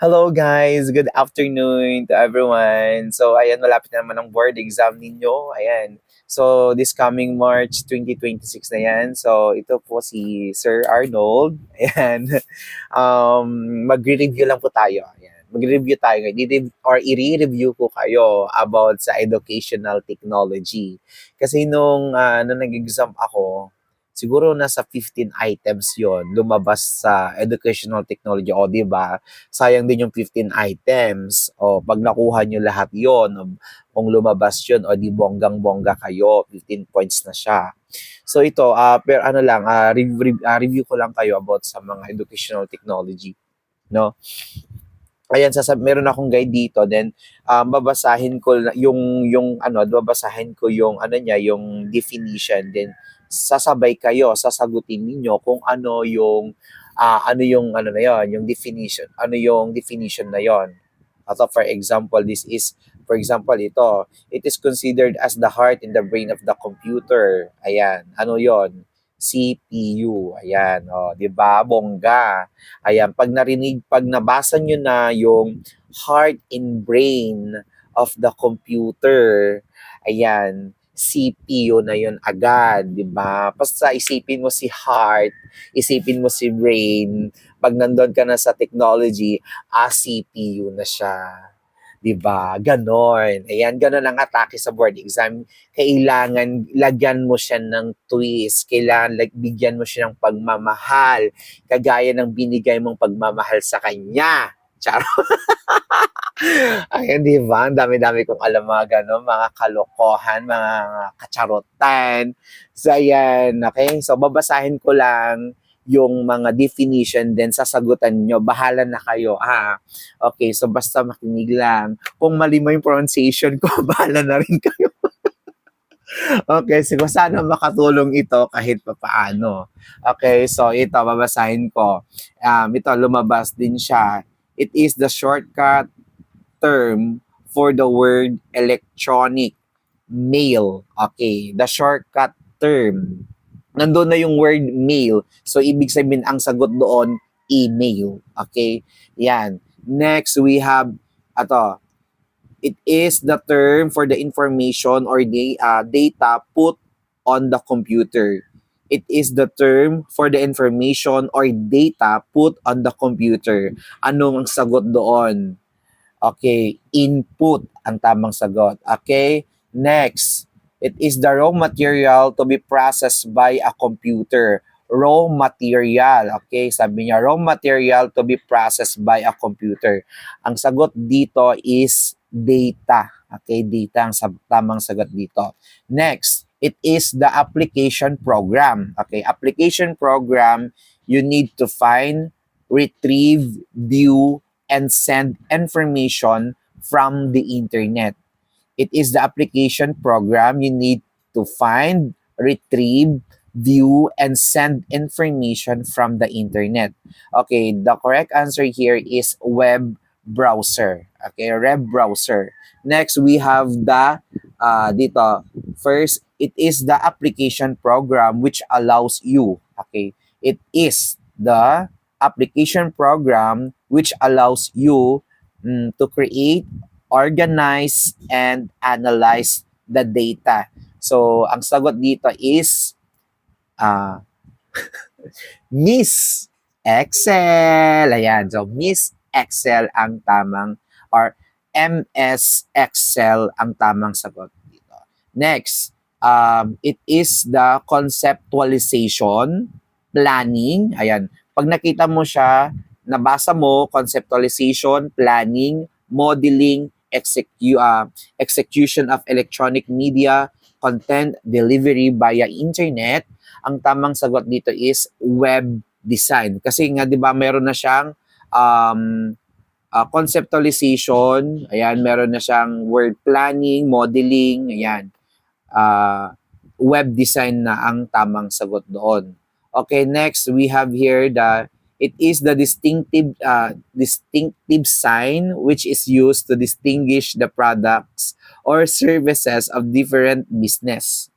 Hello guys, good afternoon to everyone. So ayan, malapit na naman ang board exam ninyo. Ayan. So this coming March 2026 na yan. So ito po si Sir Arnold. Ayan. Magre-review lang po tayo. Ayan. Magre-review tayo ngayon. Or i-review ko kayo about sa educational technology. Kasi nung nag-exam ako, siguro nasa 15 items yon lumabas sa educational technology. O, di ba? Sayang din yung 15 items. O, pag nakuha nyo lahat yon, kung lumabas yun, o di bonggang-bongga kayo, 15 points na siya. So ito, pero ano lang, review ko lang kayo about sa mga educational technology. No? Ayan, meron akong guide dito, then babasahin ko babasahin ko yung ano niya, yung definition, then sasabay kayo, sasagutin niyo kung ano yung ano na yon, yung definition, ano yung definition na yon. So for example, for example, it is considered as the heart and the brain of the computer. Ayan, ano yon? CPU. Ayan, oh, 'di ba? Bongga. Ayan, pag nabasa nyo na yung heart and brain of the computer, ayan, CPU na yun agad, di ba? Basta isipin mo si heart, isipin mo si brain, pag nandun ka na sa technology, CPU na siya. 'Di ba? Ganon. Ayan, ganon ang atake sa board exam. Kailangan lagyan mo siya ng twist. Kailangan bigyan mo siya ng pagmamahal. Kagaya ng binigay mong pagmamahal sa kanya. Charo. Ayan, di ba? Ang dami-dami kong alam mga gano'n, mga kalokohan, mga kacharotan. So, ayan. Okay? So, babasahin ko lang yung mga definition, then sasagutan nyo. Bahala na kayo. Okay, so basta makinig lang. Kung mali mo yung pronunciation ko, bahala na rin kayo. Okay, so sana makatulong ito kahit papaano. Okay, so ito, babasahin ko. Ito, lumabas din siya. It is the shortcut term for the word electronic mail. Okay, the shortcut term. Nandun na yung word mail. So, ibig sabihin, ang sagot doon, email. Okay? Yan. Next, we have, it is the term for the information or the data put on the computer. It is the term for the information or data put on the computer. Anong ang sagot doon? Okay, input ang tamang sagot. Okay, next. It is the raw material to be processed by a computer. Raw material. Okay, sabi niya, raw material to be processed by a computer. Ang sagot dito is data. Okay, data ang tamang sagot dito. Next, it is the application program. Okay, application program, you need to find, retrieve, view, and send information from the internet. It is the application program you need to find, retrieve, view, and send information from the internet. Okay, the correct answer here is web browser. Okay, web browser. Next, we have dito. First, it is the application program which allows you. Okay, it is the application program which allows you to create, organize, and analyze the data. So, ang sagot dito is uh, Miss Excel. Ayan. So, Miss Excel ang tamang or MS Excel ang tamang sagot dito. Next, it is the conceptualization, planning. Ayan. Pag nakita mo siya, nabasa mo, conceptualization, planning, modeling, execution of electronic media, content delivery via internet, ang tamang sagot dito is web design. Kasi nga 'di ba meron na siyang conceptualization, ayan, meron na siyang word planning, modeling, ayan. Web design na ang tamang sagot doon. Okay, next we have here it is the distinctive sign which is used to distinguish the products or services of different business.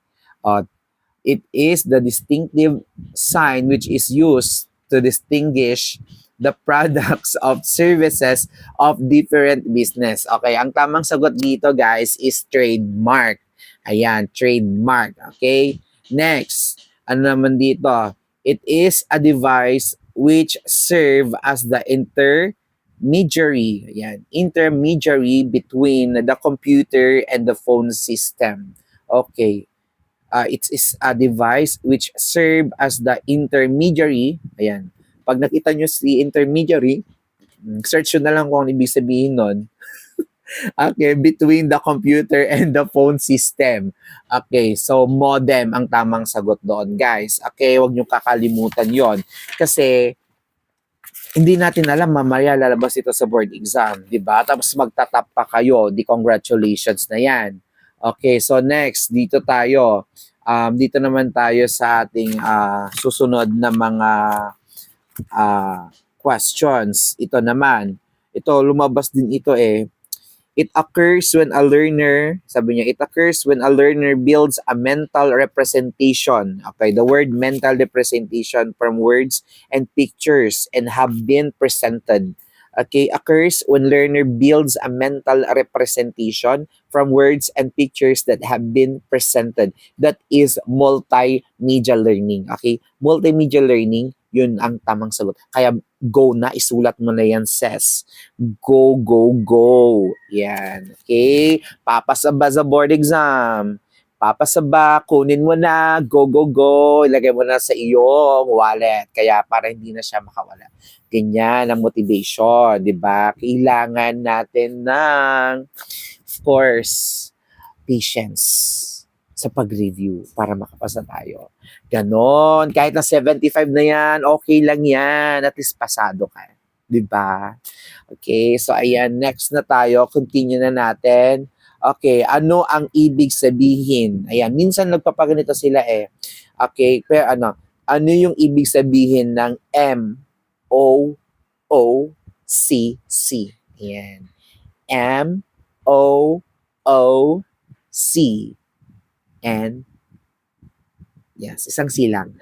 It is the distinctive sign which is used to distinguish the products of services of different business. Okay, ang tamang sagot dito guys is trademark. Ayan, trademark. Okay, next, ano naman dito? It is a device which serve as the intermediary. Ayan, intermediary between the computer and the phone system. Okay, it is a device which serve as the intermediary. Ayan. Pag nakita nyo si intermediary, search nyo na lang kung ano ibig sabihin nun. Okay, between the computer and the phone system. Okay, so modem ang tamang sagot doon, guys. Okay, huwag nyo kakalimutan yon. Kasi hindi natin alam mamaya lalabas ito sa board exam, di ba? Tapos magtatap pa kayo, di congratulations na yan. Okay, so next, dito tayo. Dito naman tayo sa ating susunod na mga questions. Ito naman, ito lumabas din ito eh. It occurs when a learner, sabi niya, it occurs when a learner builds a mental representation. Okay, the word mental representation from words and pictures and have been presented. Okay, occurs when learner builds a mental representation from words and pictures that have been presented. That is multimedia learning. Okay, multimedia learning, yun ang tamang sagot. Kaya go na, isulat mo na yan, sis. Go, go, go. Yan. Okay? Papasaba sa board exam. Papasaba, kunin mo na, go, go, go. Ilagay mo na sa iyong wallet. Kaya para hindi na siya makawala. Ganyan ang motivation, di ba? Kailangan natin ng, of course, patience sa pag-review para makapasa tayo. Ganon. Kahit na 75 na yan, okay lang yan. At least pasado ka. Diba? Okay, so ayan, next na tayo. Continue na natin. Okay, ano ang ibig sabihin? Ayan, minsan nagpapaganito sila eh. Okay, pero ano yung ibig sabihin ng M-O-O-C-C? Ayan. M-O-O-C. And, yes, isang silang.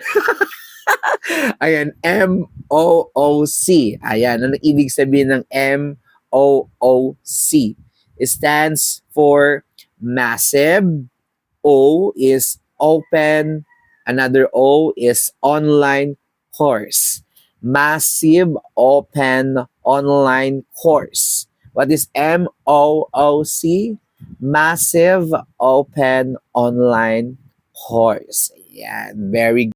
Ayan, M-O-O-C. Ayan, ano ibig sabihin ng M-O-O-C? It stands for massive. O is open. Another O is online course. Massive open online course. What is M-O-O-C? Massive open online course. Ayan, very